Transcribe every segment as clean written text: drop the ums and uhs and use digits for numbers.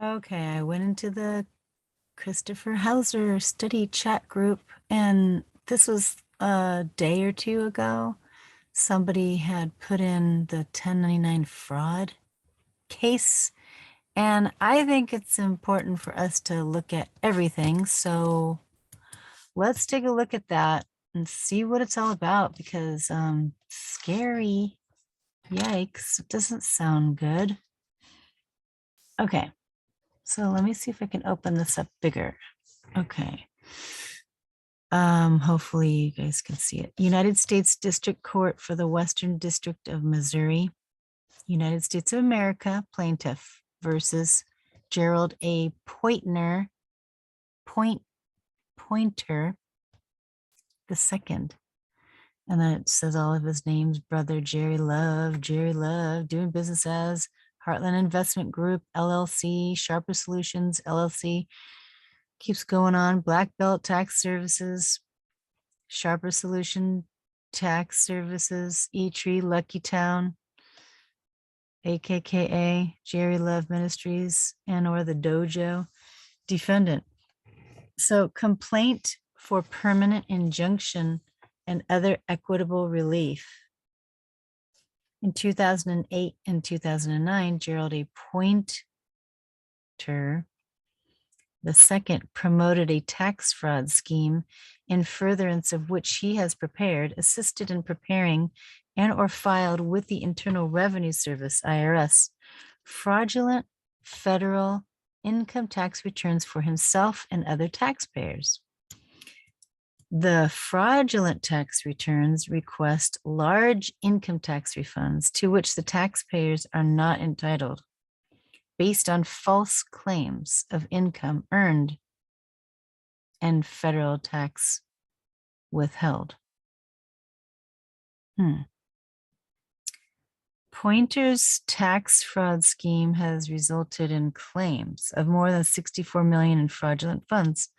Okay, I went into the Christopher Hauser study chat group, and this was a day or two ago. Somebody had put in the 1099 fraud case, and I think it's important for us to look at everything. So let's take a look at that and see what it's all about because scary. Yikes, it doesn't sound good. Okay, so let me see if I can open this up bigger. Okay. Hopefully you guys can see it. United States District Court for the Western District of Missouri, United States of America, plaintiff versus Gerald A. Pointer the second. And then it says all of his names, brother Jerry Love, doing business as Heartland Investment Group, LLC, Sharper Solutions, LLC, keeps going on, Black Belt Tax Services, Sharper Solution Tax Services, E-Tree, Lucky Town, AKKA, Jerry Love Ministries, and or the Dojo. Defendant. So complaint for permanent injunction and other equitable relief. In 2008 and 2009, Gerald A. Pointer the second promoted a tax fraud scheme in furtherance of which he has prepared, assisted in preparing, and or filed with the Internal Revenue Service, IRS, fraudulent federal income tax returns for himself and other taxpayers. The fraudulent tax returns request large income tax refunds to which the taxpayers are not entitled, based on false claims of income earned and federal tax withheld. Pointer's tax fraud scheme has resulted in claims of more than 64 million in fraudulent funds.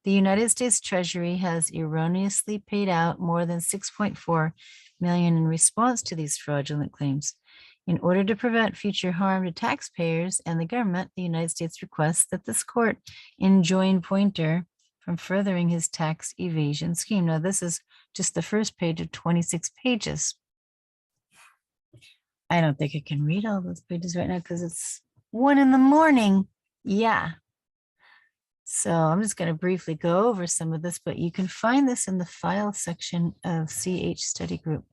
The United States Treasury has erroneously paid out more than 6.4 million in response to these fraudulent claims. In order to prevent future harm to taxpayers and the government, the United States requests that this court enjoin Pointer from furthering his tax evasion scheme. Now, this is just the first page of 26 pages. I don't think I can read all those pages right now because it's 1 a.m. Yeah. So I'm just going to briefly go over some of this, but you can find this in the file section of CH Study Group.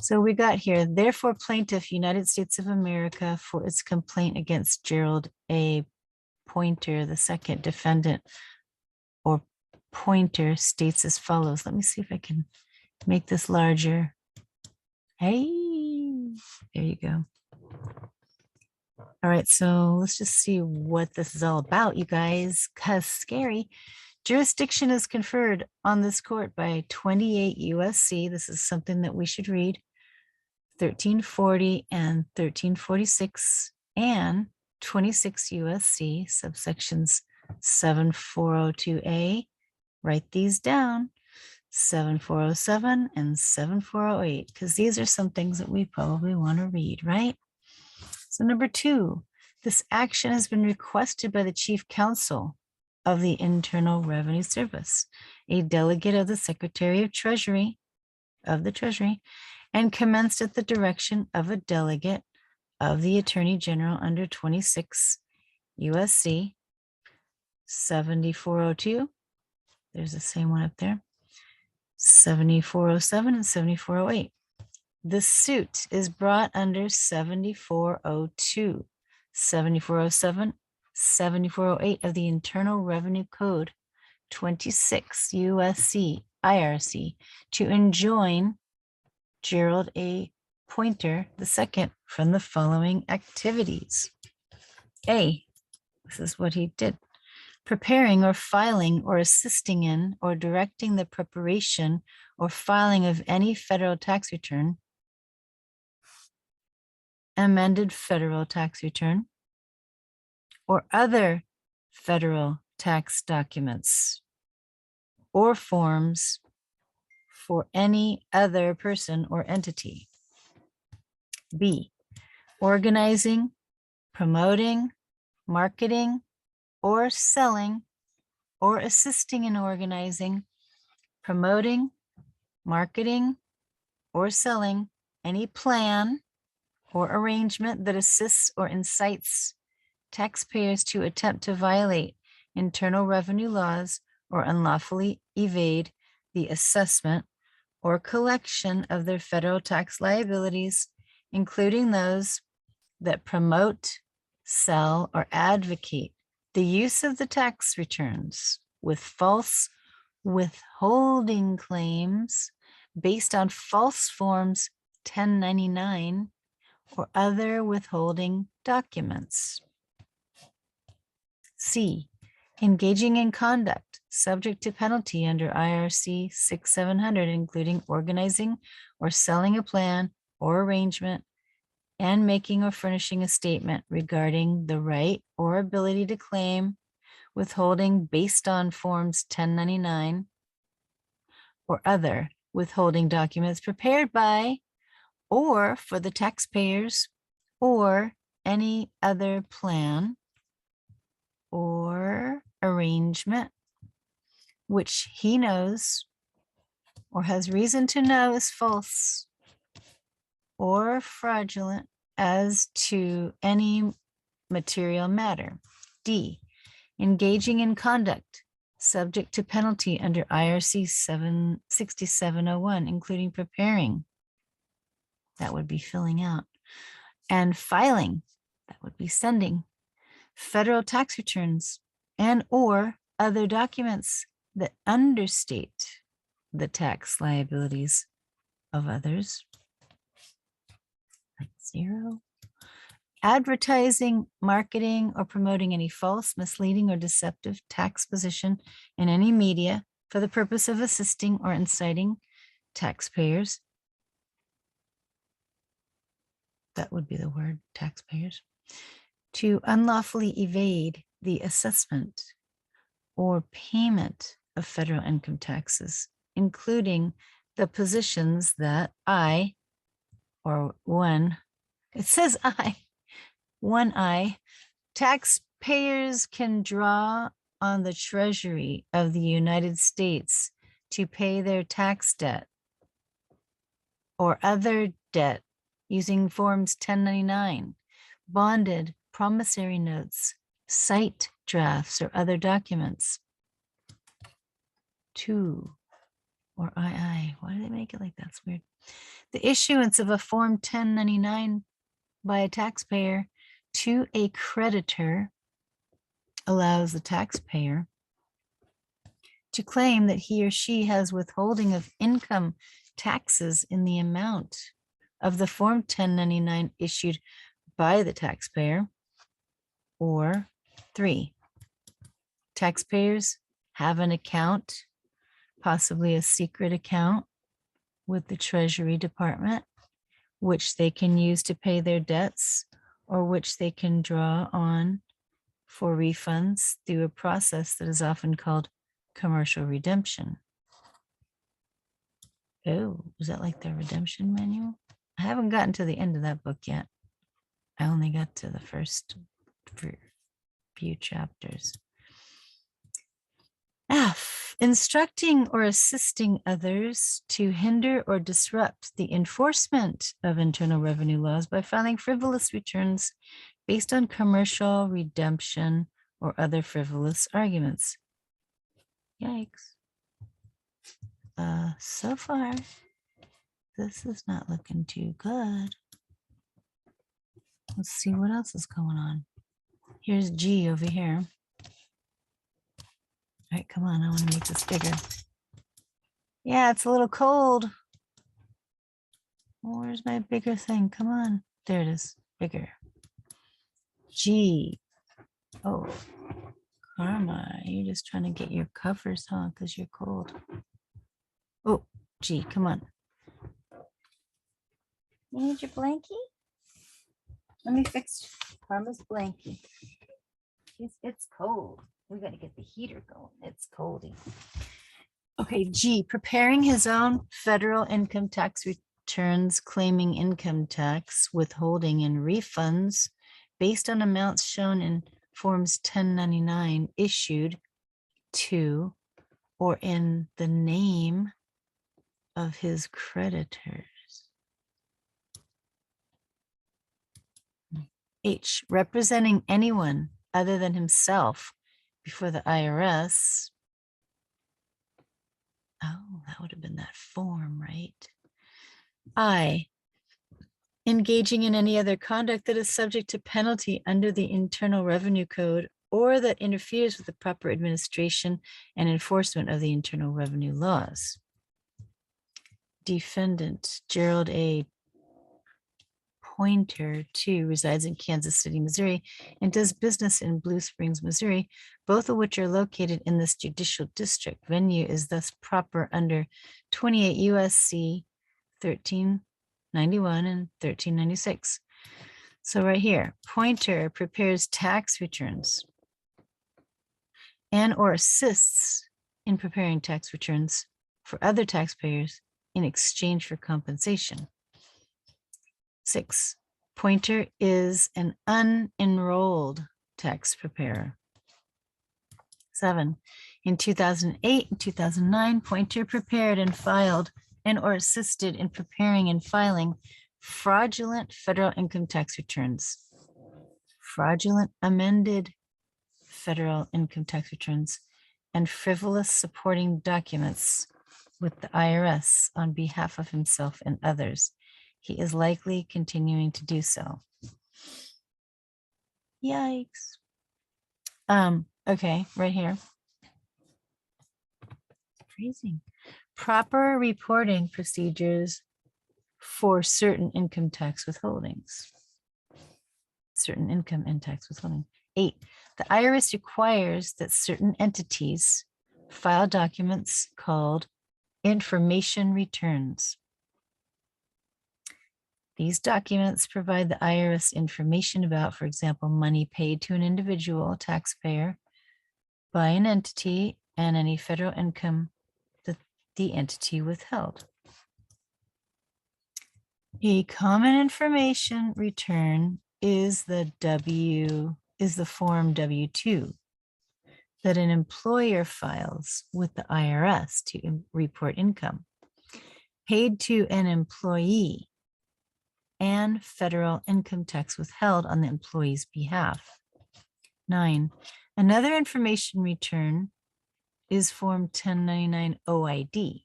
So we got here, therefore plaintiff, United States of America, for its complaint against Gerald A. Pointer, the second defendant, or Pointer, states as follows. Let me see if I can make this larger. Hey, there you go. All right, so let's just see what this is all about, you guys, because scary. Jurisdiction is conferred on this court by 28 USC. This is something that we should read. 1340 and 1346 and 26 USC subsections 7402A. Write these down. 7407 and 7408, because these are some things that we probably want to read, right? So number 2, this action has been requested by the Chief Counsel of the Internal Revenue Service, a delegate of the Secretary of Treasury, and commenced at the direction of a delegate of the Attorney General under 26 USC 7402. There's the same one up there. 7407 and 7408. The suit is brought under 7402, 7407, 7408 of the Internal Revenue Code, 26 USC IRC, to enjoin Gerald A. Pointer II from the following activities. A, this is what he did. Preparing or filing or assisting in or directing the preparation or filing of any federal tax return, amended federal tax return, or other federal tax documents or forms for any other person or entity. B, organizing, promoting, marketing or selling or assisting in organizing, promoting, marketing, or selling any plan or arrangement that assists or incites taxpayers to attempt to violate internal revenue laws or unlawfully evade the assessment or collection of their federal tax liabilities, including those that promote, sell, or advocate the use of the tax returns with false withholding claims based on false forms 1099 or other withholding documents. C, engaging in conduct subject to penalty under IRC 6700, including organizing or selling a plan or arrangement and making or furnishing a statement regarding the right or ability to claim withholding based on forms 1099 or other withholding documents prepared by or for the taxpayers or any other plan or arrangement which he knows or has reason to know is false or fraudulent as to any material matter. D, engaging in conduct subject to penalty under IRC 6701, including preparing, that would be filling out, and filing, that would be sending, federal tax returns and or other documents that understate the tax liabilities of others. Like 0. Advertising, marketing, or promoting any false, misleading, or deceptive tax position in any media for the purpose of assisting or inciting taxpayers. That would be the word, taxpayers, to unlawfully evade the assessment or payment of federal income taxes, including the positions that I, or one, it says one I, taxpayers can draw on the Treasury of the United States to pay their tax debt or other debt using forms 1099, bonded promissory notes, cite drafts, or other documents. 2, or II. Why do they make it like that? It's weird. The issuance of a form 1099 by a taxpayer to a creditor allows the taxpayer to claim that he or she has withholding of income taxes in the amount of the form 1099 issued by the taxpayer. Or 3, taxpayers have an account, possibly a secret account with the Treasury Department, which they can use to pay their debts or which they can draw on for refunds through a process that is often called commercial redemption. Oh, is that like the redemption manual? I haven't gotten to the end of that book yet. I only got to the first few chapters. F, instructing or assisting others to hinder or disrupt the enforcement of internal revenue laws by filing frivolous returns based on commercial redemption or other frivolous arguments. Yikes. So far, this is not looking too good. Let's see what else is going on. Here's G over here. All right, come on, I want to make this bigger. Yeah, it's a little cold. Where's my bigger thing? Come on. There it is, bigger. G. Oh, Karma, you're just trying to get your covers on because you're cold. Oh, G, come on. You need your blankie? Let me fix Karma's blankie. It's cold. We got to get the heater going. It's coldy. Okay, G, preparing his own federal income tax returns claiming income tax withholding and refunds based on amounts shown in Forms 1099 issued to or in the name of his creditors. H, representing anyone other than himself before the IRS. Oh, that would have been that form, right? I, engaging in any other conduct that is subject to penalty under the Internal Revenue Code or that interferes with the proper administration and enforcement of the Internal Revenue laws. Defendant, Gerald A. Pointer, 2, resides in Kansas City, Missouri, and does business in Blue Springs, Missouri, both of which are located in this judicial district. Venue is thus proper under 28 U.S.C. 1391 and 1396. So right here, Pointer prepares tax returns and or assists in preparing tax returns for other taxpayers in exchange for compensation. 6, Pointer is an unenrolled tax preparer. 7, in 2008 and 2009, Pointer prepared and filed and or assisted in preparing and filing fraudulent federal income tax returns, fraudulent amended federal income tax returns, and frivolous supporting documents with the IRS on behalf of himself and others. He is likely continuing to do so. Yikes. Okay, right here. Freezing. Proper reporting procedures for certain income tax withholdings. Certain income and tax withholding. 8, the IRS requires that certain entities file documents called information returns. These documents provide the IRS information about, for example, money paid to an individual taxpayer by an entity and any federal income that the entity withheld. A common information return is the Form W-2 that an employer files with the IRS to report income paid to an employee and federal income tax withheld on the employee's behalf. 9, another information return is Form 1099 OID,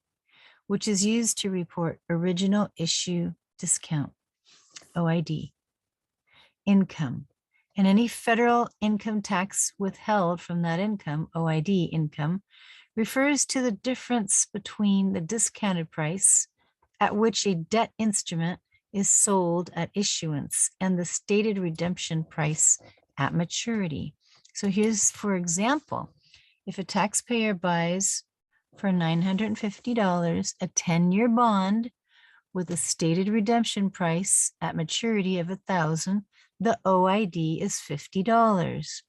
which is used to report original issue discount, OID, income, and any federal income tax withheld from that income, OID income, refers to the difference between the discounted price at which a debt instrument is sold at issuance and the stated redemption price at maturity. So here's, for example, if a taxpayer buys for $950 a 10-year bond with a stated redemption price at maturity of $1,000, the OID is $50.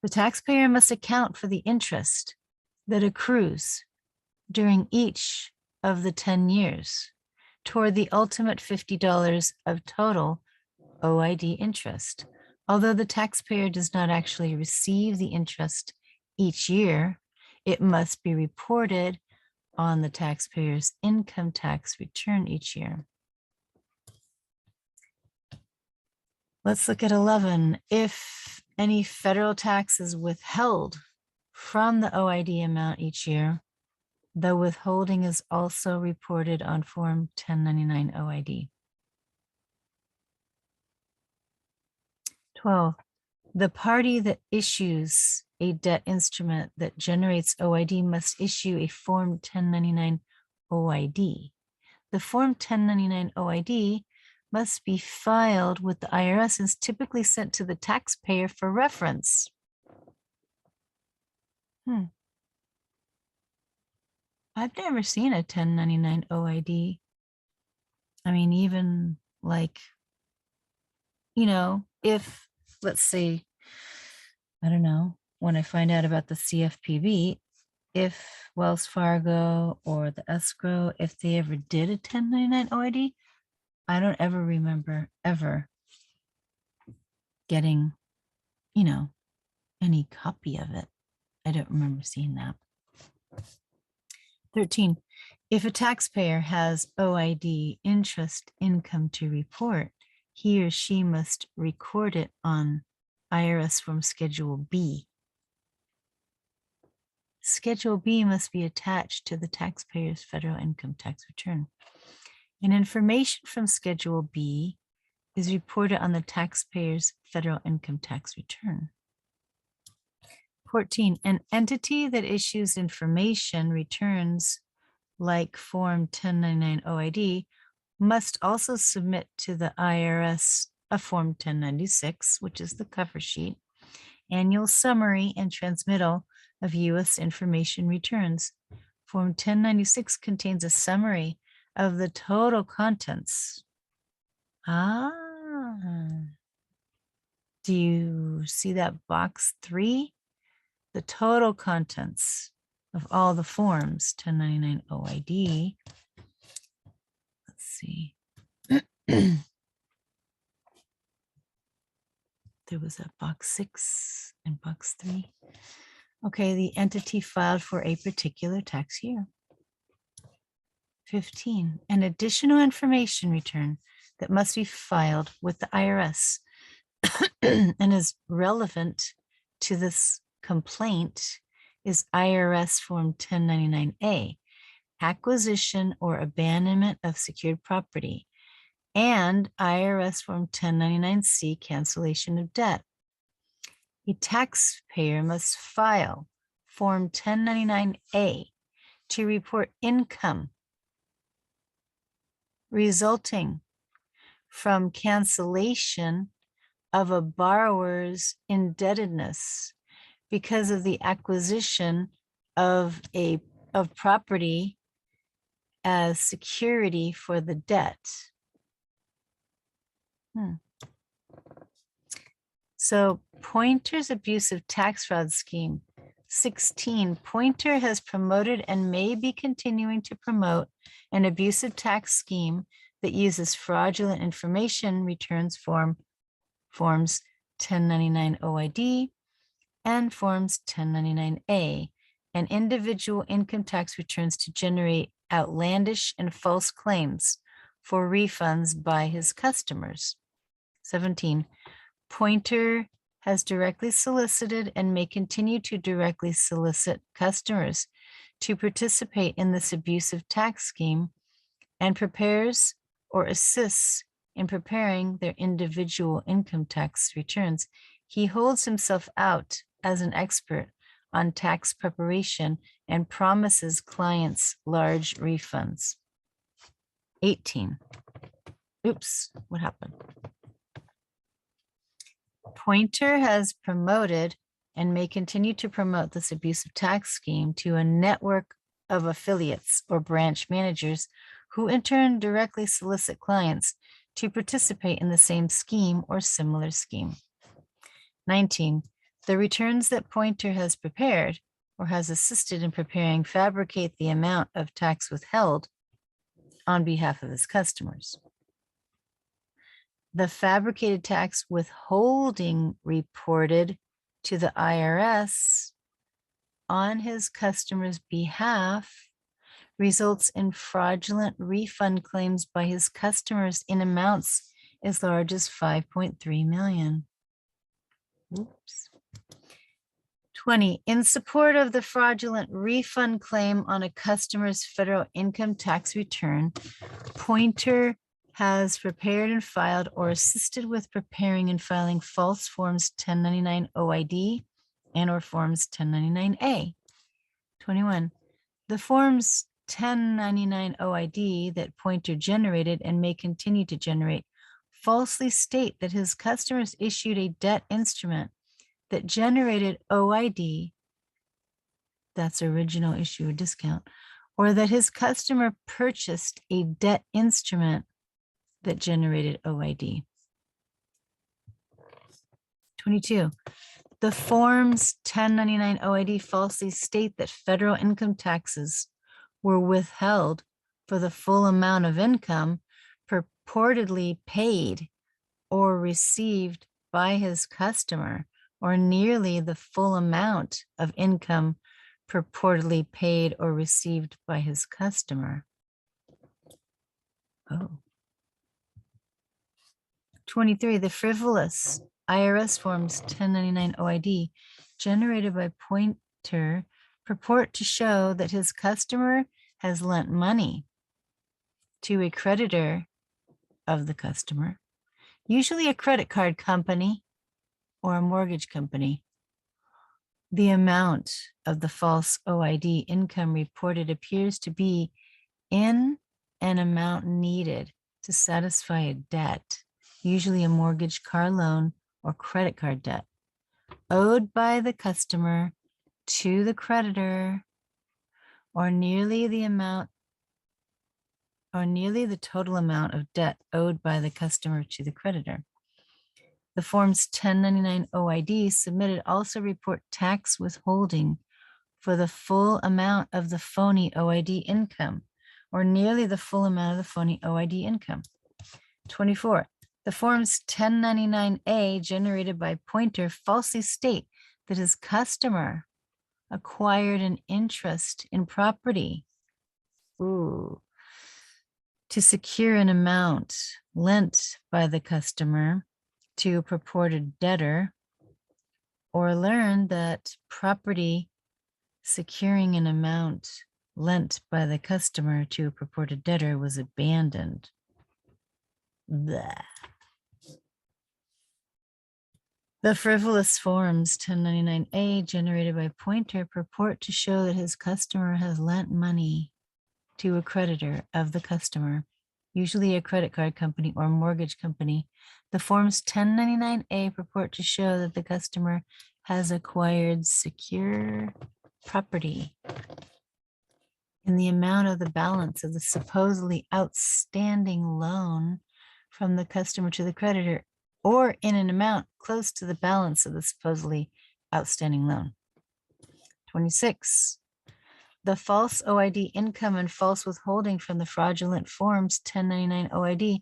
The taxpayer must account for the interest that accrues during each of the 10 years toward the ultimate $50 of total OID interest. Although the taxpayer does not actually receive the interest each year, it must be reported on the taxpayer's income tax return each year. Let's look at 11. If any federal tax is withheld from the OID amount each year, the withholding is also reported on Form 1099 OID. 12, the party that issues a debt instrument that generates OID must issue a Form 1099 OID. The Form 1099 OID must be filed with the IRS and is typically sent to the taxpayer for reference. I've never seen a 1099 OID. I mean, even like, you know, if, let's say, I don't know, when I find out about the CFPB, if Wells Fargo or the escrow, if they ever did a 1099 OID, I don't ever remember ever getting, you know, any copy of it. I don't remember seeing that. 13, if a taxpayer has OID interest income to report, he or she must record it on IRS Form Schedule B. Schedule B must be attached to the taxpayer's federal income tax return. And information from Schedule B is reported on the taxpayer's federal income tax return. 14, an entity that issues information returns like Form 1099 OID must also submit to the IRS a Form 1096, which is the cover sheet, annual summary and transmittal of U.S. information returns. Form 1096 contains a summary of the total contents. Do you see that box 3? The total contents of all the forms, 1099 OID. Let's see. There was a box 6 and box 3. Okay, the entity filed for a particular tax year. 15, an additional information return that must be filed with the IRS and is relevant to this complaint is IRS Form 1099A, acquisition or abandonment of secured property, and IRS Form 1099C, cancellation of debt. A taxpayer must file Form 1099A to report income resulting from cancellation of a borrower's indebtedness because of the acquisition of property as security for the debt. So Pointer's abusive tax fraud scheme. 16, Pointer has promoted and may be continuing to promote an abusive tax scheme that uses fraudulent information returns forms 1099 OID and forms 1099A and individual income tax returns to generate outlandish and false claims for refunds by his customers. 17, Pointer has directly solicited and may continue to directly solicit customers to participate in this abusive tax scheme and prepares or assists in preparing their individual income tax returns. He holds himself out as an expert on tax preparation and promises clients large refunds. 18. Oops, what happened? Pointer has promoted and may continue to promote this abusive tax scheme to a network of affiliates or branch managers who in turn directly solicit clients to participate in the same scheme or similar scheme. 19. The returns that Pointer has prepared or has assisted in preparing fabricate the amount of tax withheld on behalf of his customers. The fabricated tax withholding reported to the IRS on his customer's behalf results in fraudulent refund claims by his customers in amounts as large as 5.3 million. Oops. 20. In support of the fraudulent refund claim on a customer's federal income tax return, Pointer has prepared and filed or assisted with preparing and filing false forms 1099 OID and or forms 1099A. 21. The forms 1099 OID that Pointer generated and may continue to generate falsely state that his customers issued a debt instrument that generated OID, that's original issue or discount, or that his customer purchased a debt instrument that generated OID. 22. The forms 1099 OID falsely state that federal income taxes were withheld for the full amount of income purportedly paid or received by his customer, or nearly the full amount of income purportedly paid or received by his customer. Oh. 23, the frivolous IRS forms 1099 OID generated by Pointer purport to show that his customer has lent money to a creditor of the customer, usually a credit card company or a mortgage company. The amount of the false OID income reported appears to be in an amount needed to satisfy a debt, usually a mortgage, car loan, or credit card debt, owed by the customer to the creditor, or nearly the total amount of debt owed by the customer to the creditor. The forms 1099 OID submitted also report tax withholding for the full amount of the phony OID income, or nearly the full amount of the phony OID income. 24. The forms 1099A generated by Pointer falsely state that his customer acquired an interest in property to secure an amount lent by the customer to a purported debtor, or learned that property securing an amount lent by the customer to a purported debtor was abandoned. Blah. The frivolous forms 1099A generated by Pointer purport to show that his customer has lent money to a creditor of the customer, usually a credit card company or mortgage company. The forms 1099A purport to show that the customer has acquired secure property in the amount of the balance of the supposedly outstanding loan from the customer to the creditor, or in an amount close to the balance of the supposedly outstanding loan. 26. The false OID income and false withholding from the fraudulent forms 1099 OID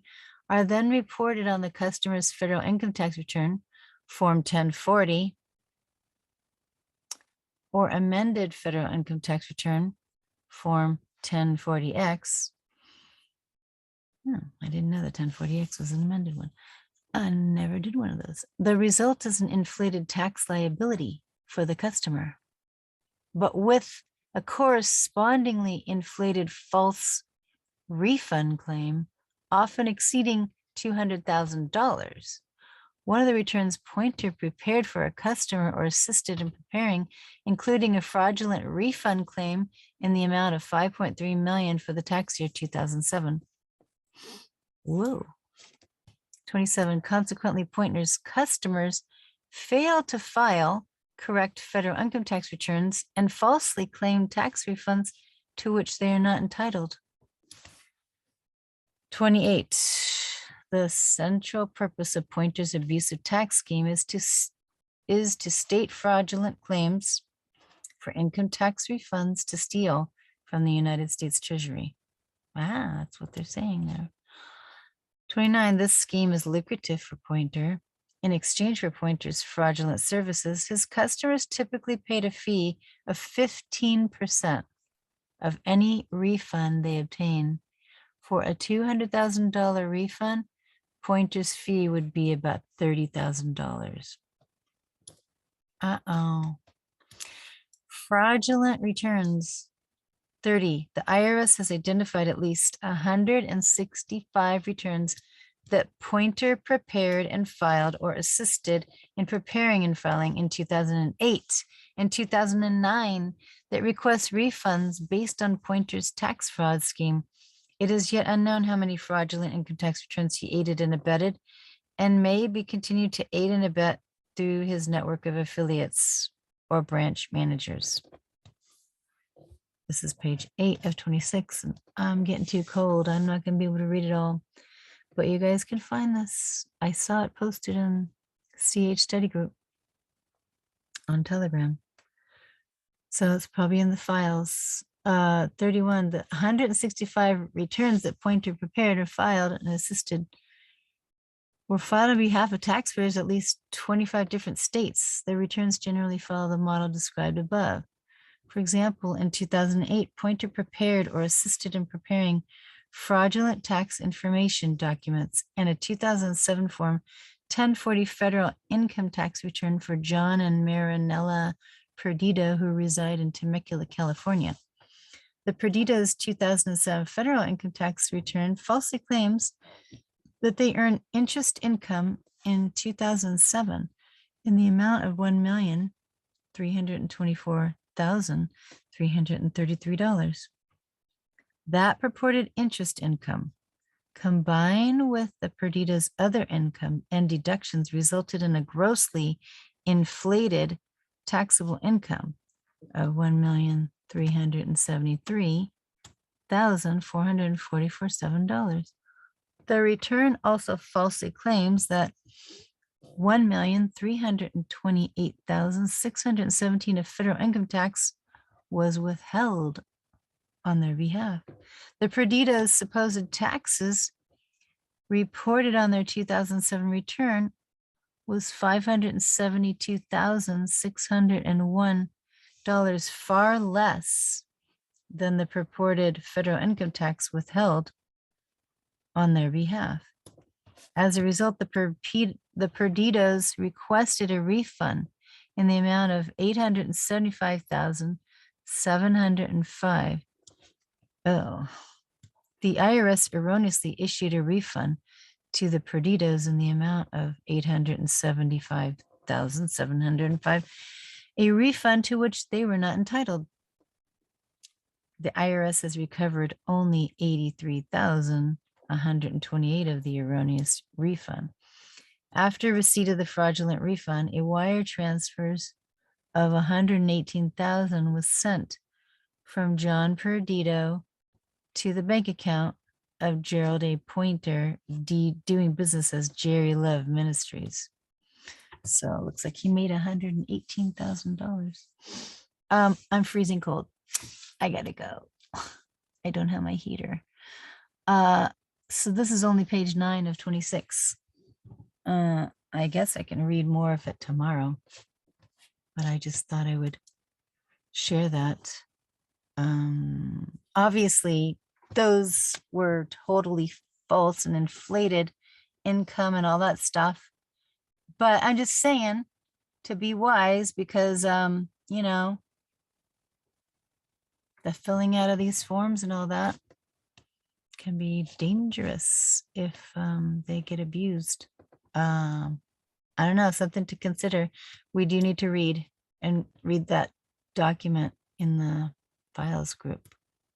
are then reported on the customer's federal income tax return, Form 1040, or amended federal income tax return, Form 1040X. I didn't know that 1040X was an amended one. I never did one of those. The result is an inflated tax liability for the customer, but with a correspondingly inflated false refund claim, often exceeding $200,000. One of the returns Pointer prepared for a customer or assisted in preparing, including a fraudulent refund claim in the amount of $5.3 million for the tax year 2007. Whoa. 27. Consequently, Pointer's customers fail to file correct federal income tax returns and falsely claim tax refunds to which they are not entitled. 28. The central purpose of Pointer's abusive tax scheme is to state fraudulent claims for income tax refunds to steal from the United States Treasury. Wow, that's what they're saying there. 29. This scheme is lucrative for Pointer. In exchange for Pointer's fraudulent services, his customers typically paid a fee of 15% of any refund they obtain. For a $200,000 refund, Pointer's fee would be about $30,000. Fraudulent returns. 30. The IRS has identified at least 165 returns that Pointer prepared and filed or assisted in preparing and filing in 2008 and 2009 that request refunds based on Pointer's tax fraud scheme. It is yet unknown how many fraudulent income tax returns he aided and abetted, and may be continued to aid and abet through his network of affiliates or branch managers. This is page 8 of 26. And I'm getting too cold. I'm not going to be able to read it all, but you guys can find this. I saw it posted in CH study group on Telegram. So it's probably in the files. 31, the 165 returns that Pointer prepared or filed and assisted were filed on behalf of taxpayers at least 25 different states. Their returns generally follow the model described above. For example, in 2008, Pointer prepared or assisted in preparing fraudulent tax information documents and a 2007 Form 1040 federal income tax return for John and Marinella Perdido, who reside in Temecula, California. The Perdidos' 2007 federal income tax return falsely claims that they earned interest income in 2007 in the amount of $1,324,333. That purported interest income, combined with the Perdidos' other income and deductions, resulted in a grossly inflated taxable income of $1,373,444.7. The return also falsely claims that $1,328,617 of federal income tax was withheld on their behalf. The Perdidos' supposed taxes reported on their 2007 return was $572,601, far less than the purported federal income tax withheld on their behalf. As a result, the Perdidos requested a refund in the amount of $875,705. The IRS erroneously issued a refund to the Perdidos in the amount of $875,705, a refund to which they were not entitled. The IRS has recovered only $83,128 of the erroneous refund. After receipt of the fraudulent refund, a wire transfers of $118,000 was sent from John Perdido to the bank account of Gerald A. Pointer, doing business as Jerry Love Ministries. So it looks like he made $118,000. I'm freezing cold. I gotta go. I don't have my heater. So this is only page 9 of 26. I guess I can read more of it tomorrow, but I just thought I would share that. Obviously, those were totally false and inflated income and all that stuff. But I'm just saying to be wise, because, you know, the filling out of these forms and all that can be dangerous if they get abused. I don't know, something to consider. We do need to read that document in the files group.